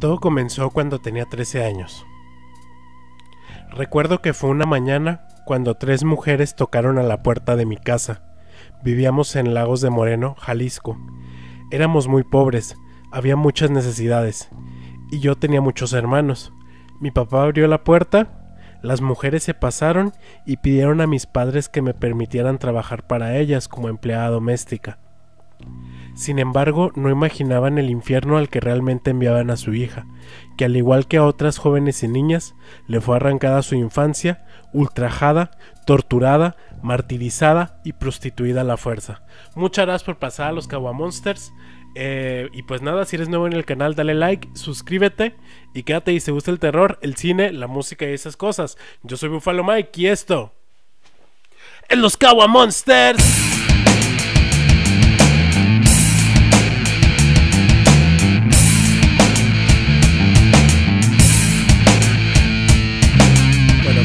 Todo comenzó cuando tenía 13 años. Recuerdo que fue una mañana cuando 3 mujeres tocaron a la puerta de mi casa. Vivíamos en Lagos de Moreno, Jalisco. Éramos muy pobres, había muchas necesidades, y yo tenía muchos hermanos. Mi papá abrió la puerta, las mujeres se pasaron y pidieron a mis padres que me permitieran trabajar para ellas como empleada doméstica. Sin embargo, no imaginaban el infierno al que realmente enviaban a su hija, que al igual que a otras jóvenes y niñas, le fue arrancada su infancia, ultrajada, torturada, martirizada y prostituida a la fuerza. Muchas gracias por pasar a los Caguamonsters. Y pues nada, si eres nuevo en el canal, dale like, suscríbete y quédate y si te gusta el terror, el cine, la música y esas cosas. Yo soy Buffalo Mike y esto es los Caguamonsters.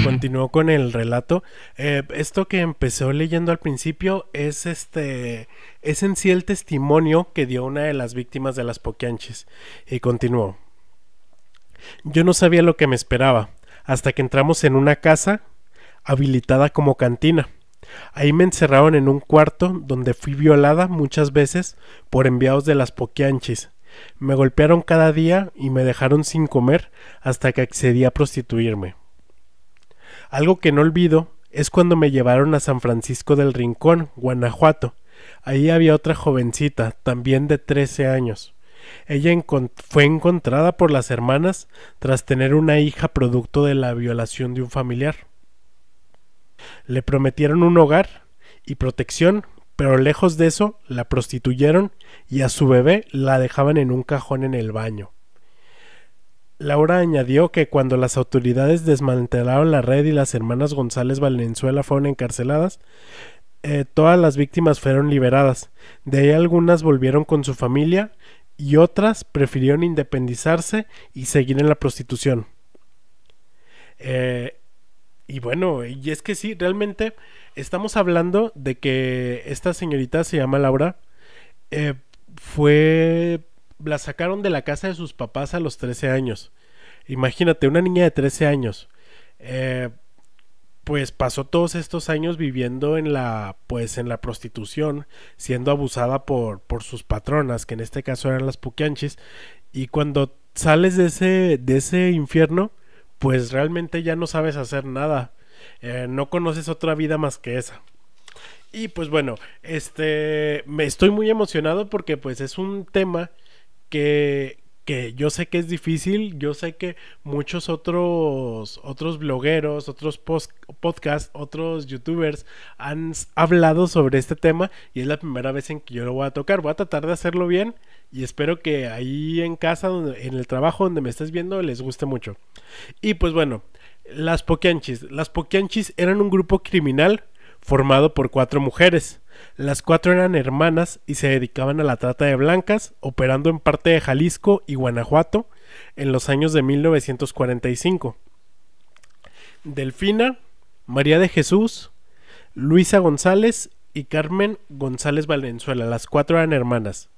Continuó con el relato. Esto que empezó leyendo al principio es en sí el testimonio que dio una de las víctimas de las Poquianchis. Y continuó. Yo no sabía lo que me esperaba, hasta que entramos en una casa habilitada como cantina. Ahí me encerraron en un cuarto donde fui violada muchas veces por enviados de las Poquianchis. Me golpearon cada día y me dejaron sin comer hasta que accedí a prostituirme. Algo que no olvido es cuando me llevaron a San Francisco del Rincón, Guanajuato. Ahí había otra jovencita, también de 13 años. Ella fue encontrada por las hermanas tras tener una hija producto de la violación de un familiar. Le prometieron un hogar y protección, pero lejos de eso la prostituyeron y a su bebé la dejaban en un cajón en el baño. Laura añadió que cuando las autoridades desmantelaron la red y las hermanas González Valenzuela fueron encarceladas, todas las víctimas fueron liberadas. De ahí algunas volvieron con su familia y otras prefirieron independizarse y seguir en la prostitución. Y bueno, y es que sí, realmente estamos hablando de que esta señorita se llama Laura, la sacaron de la casa de sus papás a los 13 años. Imagínate, una niña de 13 años. Pues pasó todos estos años viviendo en la prostitución, siendo abusada por sus patronas, que en este caso eran las Poquianchis. Y cuando sales de ese infierno, pues realmente ya no sabes hacer nada. No conoces otra vida más que esa. Y pues bueno, me estoy muy emocionado porque pues es un tema que yo sé que es difícil. Yo sé que muchos otros blogueros, otros podcasts, otros youtubers han hablado sobre este tema y es la primera vez en que yo lo voy a tocar. Voy a tratar de hacerlo bien y espero que ahí en casa, en el trabajo donde me estés viendo, les guste mucho. Y pues bueno, las Poquianchis eran un grupo criminal formado por 4 mujeres. Las 4 eran hermanas y se dedicaban a la trata de blancas, operando en parte de Jalisco y Guanajuato en los años de 1945. Delfina, María de Jesús, Luisa González y Carmen González Valenzuela. Las 4 eran hermanas.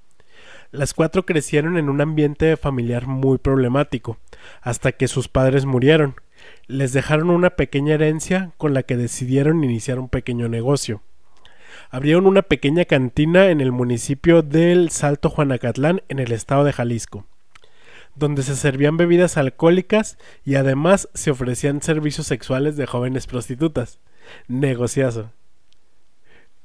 Las 4 crecieron en un ambiente familiar muy problemático, hasta que sus padres murieron. Les dejaron una pequeña herencia con la que decidieron iniciar un pequeño negocio. Abrieron una pequeña cantina en el municipio del Salto Juanacatlán, en el estado de Jalisco, donde se servían bebidas alcohólicas y además se ofrecían servicios sexuales de jóvenes prostitutas. Negociazo.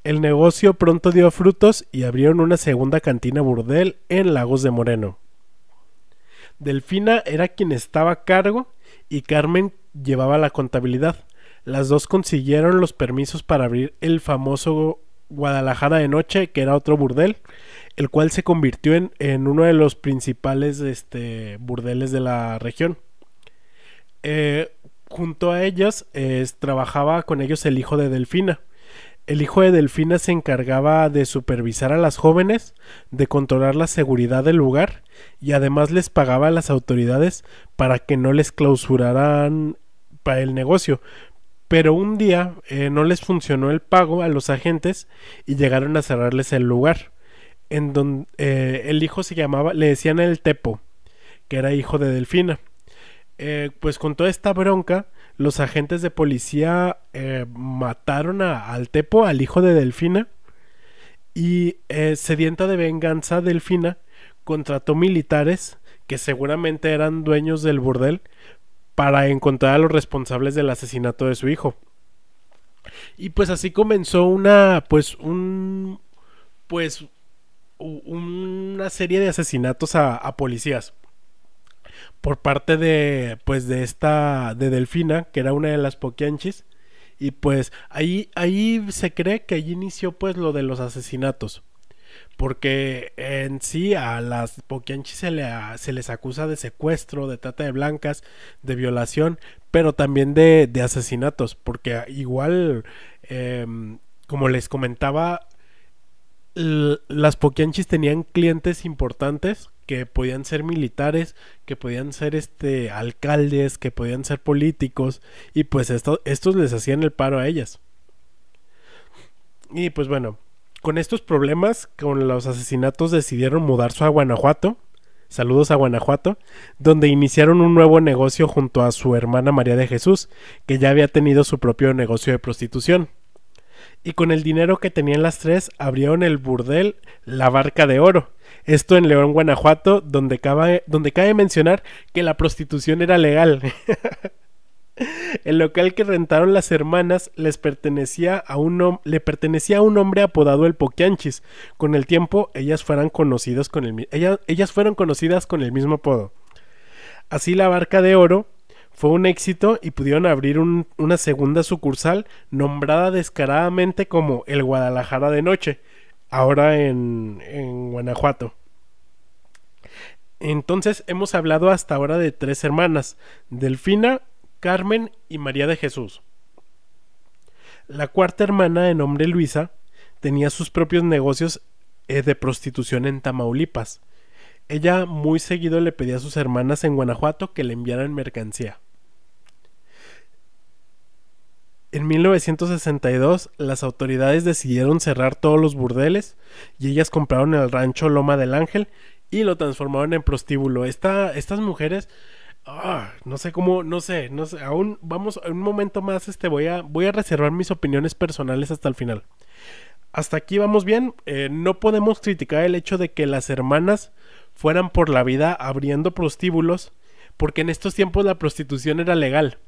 El negocio pronto dio frutos y abrieron una segunda cantina burdel en Lagos de Moreno. Delfina era quien estaba a cargo y Carmen llevaba la contabilidad. Las dos consiguieron los permisos para abrir el famoso Guadalajara de Noche, que era otro burdel, el cual se convirtió en uno de los principales burdeles de la región. Junto a ellas trabajaba con ellos el hijo de Delfina. El hijo de Delfina se encargaba de supervisar a las jóvenes, de controlar la seguridad del lugar y además les pagaba a las autoridades para que no les clausuraran para el negocio. Pero un día no les funcionó el pago a los agentes y llegaron a cerrarles el lugar. En donde el hijo le decían el Tepo, que era hijo de Delfina. Pues con toda esta bronca, los agentes de policía mataron al Tepo, al hijo de Delfina, y sedienta de venganza, Delfina contrató militares que seguramente eran dueños del burdel para encontrar a los responsables del asesinato de su hijo. Y pues así comenzó pues una serie de asesinatos a policías por parte de Delfina, que era una de las Poquianchis. Y pues ahí se cree que allí inició pues lo de los asesinatos, porque en sí a las Poquianchis se les acusa de secuestro, de trata de blancas, de violación, pero también de asesinatos, porque igual, como les comentaba, las Poquianchis tenían clientes importantes que podían ser militares, que podían ser alcaldes, que podían ser políticos, y pues estos les hacían el paro a ellas. Y pues bueno, con estos problemas, con los asesinatos, decidieron mudarse a Guanajuato. Saludos a Guanajuato, donde iniciaron un nuevo negocio junto a su hermana María de Jesús, que ya había tenido su propio negocio de prostitución. Y con el dinero que tenían las tres, abrieron el burdel La Barca de Oro. Esto en León, Guanajuato, donde cabe mencionar que la prostitución era legal. El local que rentaron las hermanas le pertenecía a un hombre apodado el Poquianchis. Con el tiempo, ellas fueron conocidas con el mismo apodo. Así La Barca de Oro fue un éxito y pudieron abrir una segunda sucursal nombrada descaradamente como el Guadalajara de Noche, ahora en Guanajuato. Entonces hemos hablado hasta ahora de tres hermanas: Delfina, Carmen y María de Jesús. La cuarta hermana, de nombre Luisa, tenía sus propios negocios de prostitución en Tamaulipas. Ella muy seguido le pedía a sus hermanas en Guanajuato que le enviaran mercancía. En 1962 las autoridades decidieron cerrar todos los burdeles y ellas compraron el rancho Loma del Ángel y lo transformaron en prostíbulo. Estas mujeres, no sé cómo, no sé, aún vamos, en un momento más voy a reservar mis opiniones personales hasta el final. Hasta aquí vamos bien. No podemos criticar el hecho de que las hermanas fueran por la vida abriendo prostíbulos, porque en estos tiempos la prostitución era legal.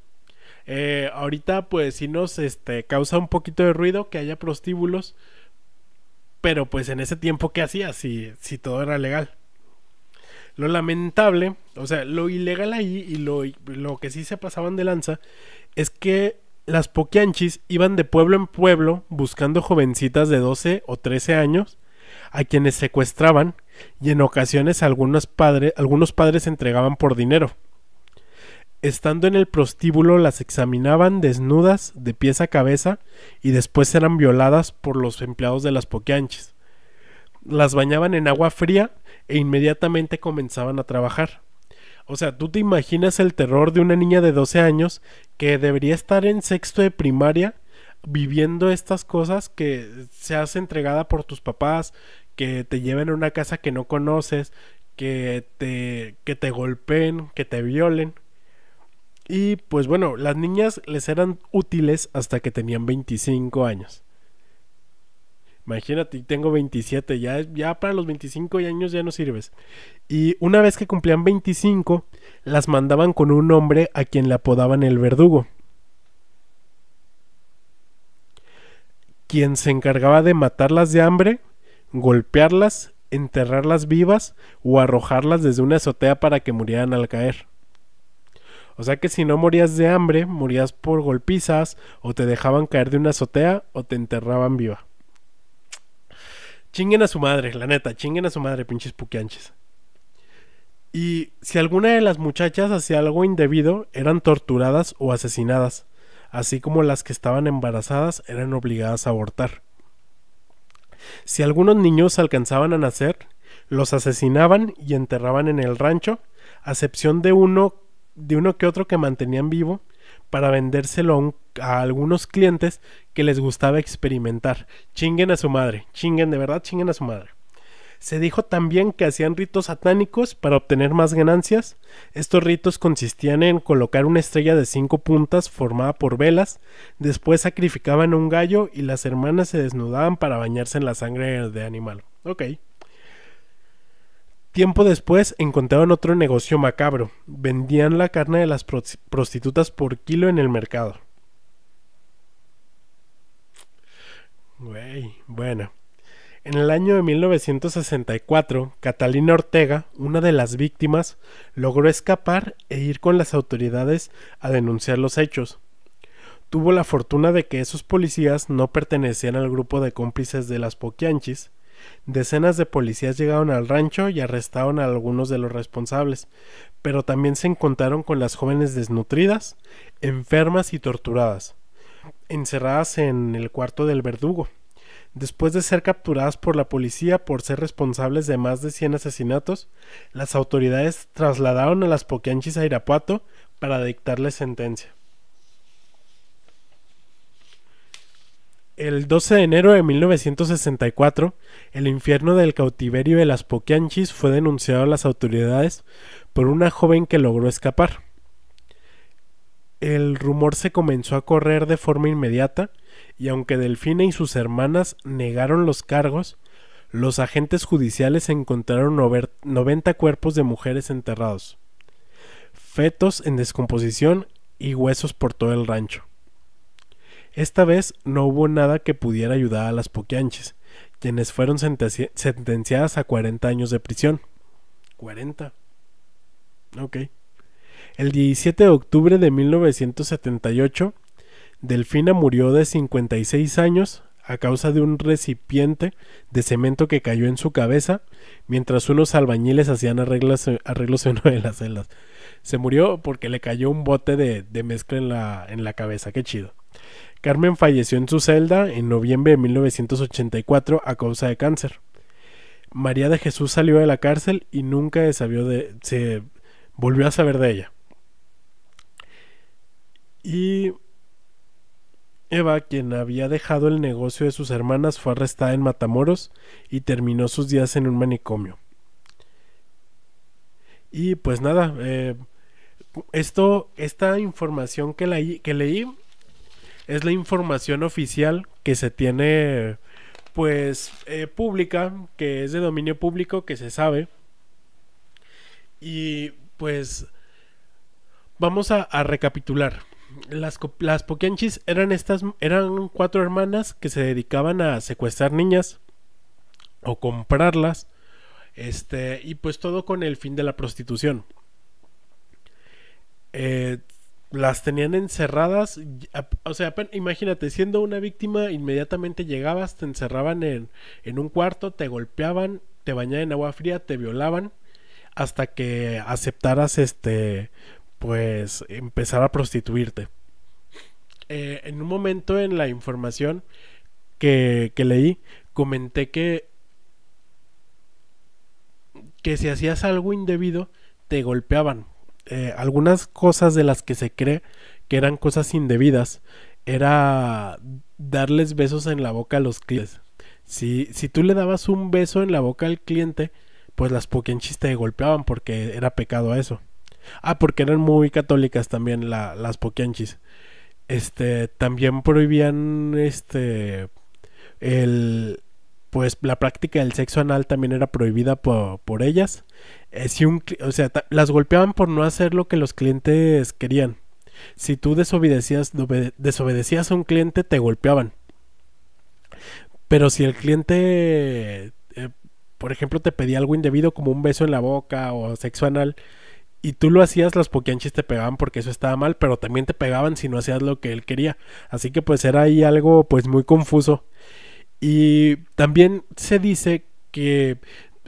Ahorita pues sí nos causa un poquito de ruido que haya prostíbulos, pero pues en ese tiempo, ¿qué hacía si todo era legal? Lo lamentable, o sea, lo ilegal ahí y lo que sí se pasaban de lanza es que las Poquianchis iban de pueblo en pueblo buscando jovencitas de 12 o 13 años a quienes secuestraban, y en ocasiones algunos padres entregaban por dinero. Estando en el prostíbulo las examinaban desnudas de pies a cabeza y después eran violadas por los empleados de las Poquianchis. Las bañaban en agua fría e inmediatamente comenzaban a trabajar. O sea, tú te imaginas el terror de una niña de 12 años que debería estar en sexto de primaria viviendo estas cosas, que seas entregada por tus papás, que te lleven a una casa que no conoces, que te golpeen, que te violen. Y pues bueno, las niñas les eran útiles hasta que tenían 25 años. Imagínate, tengo 27, ya para los 25 años ya no sirves. Y una vez que cumplían 25, las mandaban con un hombre a quien le apodaban el verdugo, quien se encargaba de matarlas de hambre, golpearlas, enterrarlas vivas o arrojarlas desde una azotea para que murieran al caer. O sea que si no morías de hambre, morías por golpizas, o te dejaban caer de una azotea, o te enterraban viva. Chinguen a su madre, la neta, chinguen a su madre, pinches Poquianchis. Y si alguna de las muchachas hacía algo indebido, eran torturadas o asesinadas, así como las que estaban embarazadas eran obligadas a abortar. Si algunos niños alcanzaban a nacer, los asesinaban y enterraban en el rancho, a excepción de uno que otro que mantenían vivo para vendérselo a algunos clientes que les gustaba experimentar. Chinguen a su madre, chinguen, de verdad chinguen a su madre. Se dijo también que hacían ritos satánicos para obtener más ganancias. Estos ritos consistían en colocar una estrella de 5 puntas formada por velas, después sacrificaban un gallo y las hermanas se desnudaban para bañarse en la sangre de animal. Ok. Tiempo después encontraron otro negocio macabro. Vendían la carne de las prostitutas por kilo en el mercado. Güey, bueno. En el año de 1964, Catalina Ortega, una de las víctimas, logró escapar e ir con las autoridades a denunciar los hechos. Tuvo la fortuna de que esos policías no pertenecían al grupo de cómplices de las Poquianchis. Decenas de policías llegaron al rancho y arrestaron a algunos de los responsables, pero también se encontraron con las jóvenes desnutridas, enfermas y torturadas, encerradas en el cuarto del verdugo. Después de ser capturadas por la policía por ser responsables de más de 100 asesinatos, las autoridades trasladaron a las Poquianchis a Irapuato para dictarles sentencia. El 12 de enero de 1964, el infierno del cautiverio de las Poquianchis fue denunciado a las autoridades por una joven que logró escapar. El rumor se comenzó a correr de forma inmediata y aunque Delfina y sus hermanas negaron los cargos, los agentes judiciales encontraron 90 cuerpos de mujeres enterrados, fetos en descomposición y huesos por todo el rancho. Esta vez no hubo nada que pudiera ayudar a las Poquianchis, quienes fueron sentenciadas a 40 años de prisión. 40. Ok. El 17 de octubre de 1978, Delfina murió de 56 años a causa de un recipiente de cemento que cayó en su cabeza mientras unos albañiles hacían arreglos en una de las celdas. Se murió porque le cayó un bote de mezcla en la cabeza. Qué chido. Carmen falleció en su celda en noviembre de 1984 a causa de cáncer. María de Jesús salió de la cárcel y nunca se volvió a saber de ella. Y Eva, quien había dejado el negocio de sus hermanas, fue arrestada en Matamoros y terminó sus días en un manicomio. Y pues nada, esta información que leí es la información oficial que se tiene, pues, pública, que es de dominio público, que se sabe. Y pues vamos a recapitular. Las Poquianchis eran 4 hermanas que se dedicaban a secuestrar niñas o comprarlas, y pues todo con el fin de la prostitución. Las tenían encerradas, o sea, imagínate, siendo una víctima, inmediatamente llegabas, te encerraban en un cuarto, te golpeaban, te bañaban en agua fría, te violaban, hasta que aceptaras pues empezar a prostituirte. En un momento en la información que leí, comenté que si hacías algo indebido, te golpeaban. Algunas cosas de las que se cree que eran cosas indebidas era darles besos en la boca a los clientes. Si tú le dabas un beso en la boca al cliente, pues las Poquianchis te golpeaban porque era pecado a eso. Porque eran muy católicas también las Poquianchis. También prohibían pues la práctica del sexo anal también era prohibida por ellas. Las golpeaban por no hacer lo que los clientes querían. Si tú desobedecías a un cliente, te golpeaban. Pero si el cliente, por ejemplo, te pedía algo indebido como un beso en la boca o sexo anal, y tú lo hacías, las Poquianchis te pegaban porque eso estaba mal, pero también te pegaban si no hacías lo que él quería. Así que pues era ahí algo pues muy confuso. Y también se dice que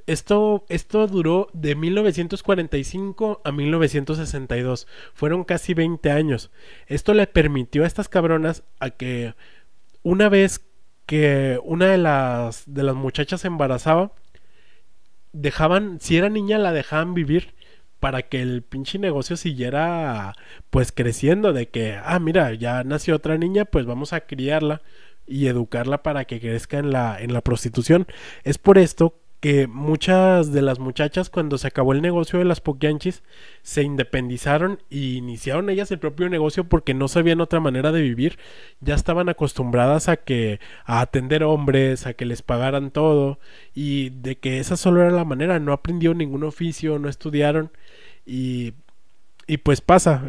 esto duró de 1945 a 1962. Fueron casi 20 años. Esto le permitió a estas cabronas a que una vez que una de las muchachas se embarazaba, si era niña la dejaban vivir para que el pinche negocio siguiera pues creciendo, de que mira, ya nació otra niña, pues vamos a criarla y educarla para que crezca en la prostitución. Es por esto que muchas de las muchachas cuando se acabó el negocio de las poquianchis se independizaron y iniciaron ellas el propio negocio porque no sabían otra manera de vivir. Ya estaban acostumbradas a atender hombres, a que les pagaran todo y de que esa solo era la manera. No aprendieron ningún oficio, no estudiaron y, y pues pasa.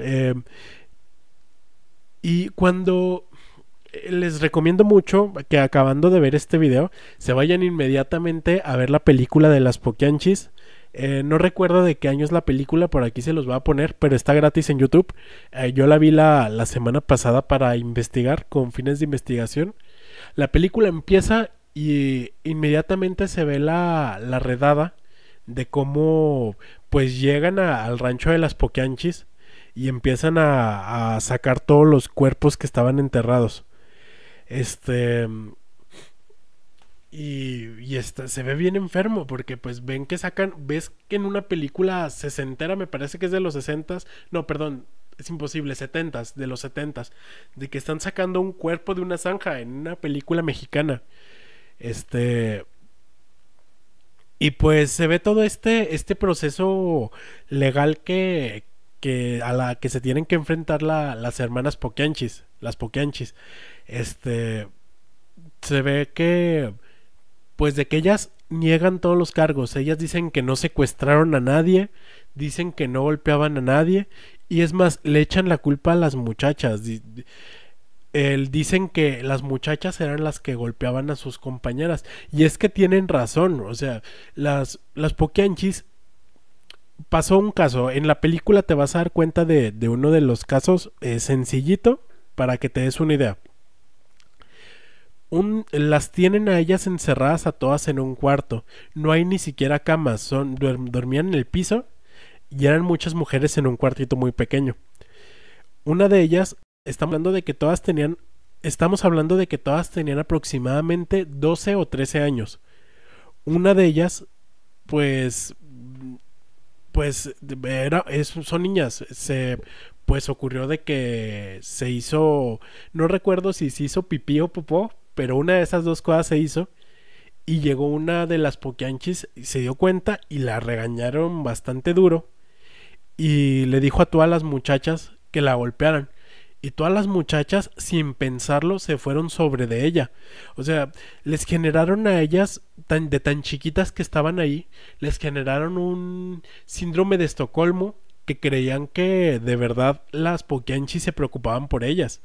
Y cuando les recomiendo mucho que acabando de ver este video se vayan inmediatamente a ver la película de las Poquianchis. No recuerdo de qué año es la película, por aquí se los voy a poner, pero está gratis en YouTube. Yo la vi la semana pasada para investigar, con fines de investigación. La película empieza y inmediatamente se ve la redada de cómo pues llegan al rancho de las Poquianchis y empiezan a sacar todos los cuerpos que estaban enterrados. Este. Se ve bien enfermo porque pues ven que sacan, ves que en una película sesentera, me parece que es de los sesentas, no, perdón, es imposible, setentas, de los setentas, de que están sacando un cuerpo de una zanja en una película mexicana. Este, y pues se ve todo este proceso legal que a la que se tienen que enfrentar las hermanas Poquianchis, las Poquianchis. Este, se ve que pues de que ellas niegan todos los cargos. Ellas dicen que no secuestraron a nadie, dicen que no golpeaban a nadie y es más, le echan la culpa a las muchachas. Dicen que las muchachas eran las que golpeaban a sus compañeras y es que tienen razón. O sea, las Poquianchis pasó un caso. En la película te vas a dar cuenta de uno de los casos sencillito para que te des una idea. Las tienen a ellas encerradas a todas en un cuarto. No hay ni siquiera camas. Dormían en el piso y eran muchas mujeres en un cuartito muy pequeño. Una de ellas, estamos hablando de que todas tenían aproximadamente 12 o 13 años. Una de ellas, pues, son niñas. Pues ocurrió de que se hizo, no recuerdo si se hizo pipí o popó, pero una de esas dos cosas se hizo y llegó una de las Poquianchis y se dio cuenta y la regañaron bastante duro y le dijo a todas las muchachas que la golpearan y todas las muchachas sin pensarlo se fueron sobre de ella. O sea, les generaron a ellas de tan chiquitas que estaban ahí, les generaron un síndrome de Estocolmo que creían que de verdad las Poquianchis se preocupaban por ellas.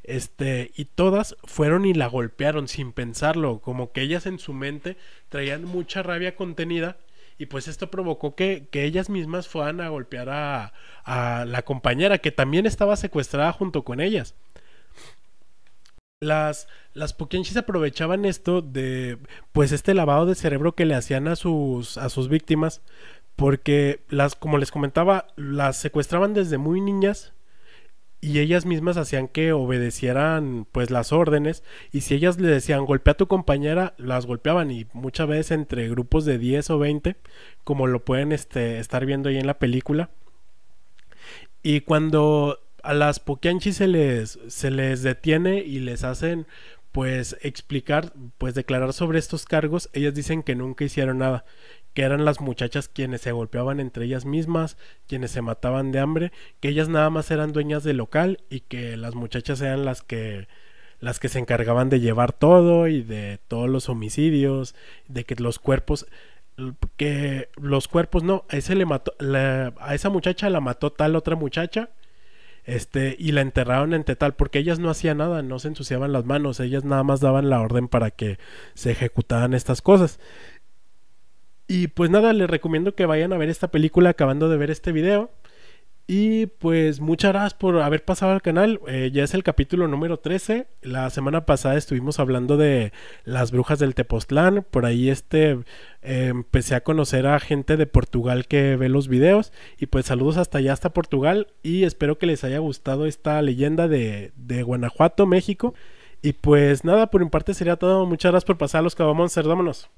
Y todas fueron y la golpearon sin pensarlo, como que ellas en su mente traían mucha rabia contenida y pues esto provocó que ellas mismas fueran a golpear a la compañera que también estaba secuestrada junto con ellas. Las Poquianchis aprovechaban esto de pues este lavado de cerebro que le hacían a sus víctimas porque como les comentaba, las secuestraban desde muy niñas y ellas mismas hacían que obedecieran pues las órdenes y si ellas le decían golpea a tu compañera, las golpeaban y muchas veces entre grupos de 10 o 20 como lo pueden estar viendo ahí en la película. Y cuando a las Poquianchis se les detiene y les hacen pues explicar, pues declarar sobre estos cargos, ellas dicen que nunca hicieron nada, que eran las muchachas quienes se golpeaban entre ellas mismas, quienes se mataban de hambre, que ellas nada más eran dueñas del local y que las muchachas eran las que se encargaban de llevar todo y de todos los homicidios, de que los cuerpos no, a ese le mató, a esa muchacha la mató tal otra muchacha, y la enterraron en Tetal porque ellas no hacían nada, no se ensuciaban las manos, ellas nada más daban la orden para que se ejecutaran estas cosas. Y pues nada, les recomiendo que vayan a ver esta película acabando de ver este video. Y pues muchas gracias por haber pasado al canal. Ya es el capítulo número 13. La semana pasada estuvimos hablando de las brujas del Tepoztlán. Por ahí empecé a conocer a gente de Portugal que ve los videos. Y pues saludos hasta allá, hasta Portugal. Y espero que les haya gustado esta leyenda de Guanajuato, México. Y pues nada, por mi parte sería todo. Muchas gracias por pasar a los Cabamonsters. Vámonos.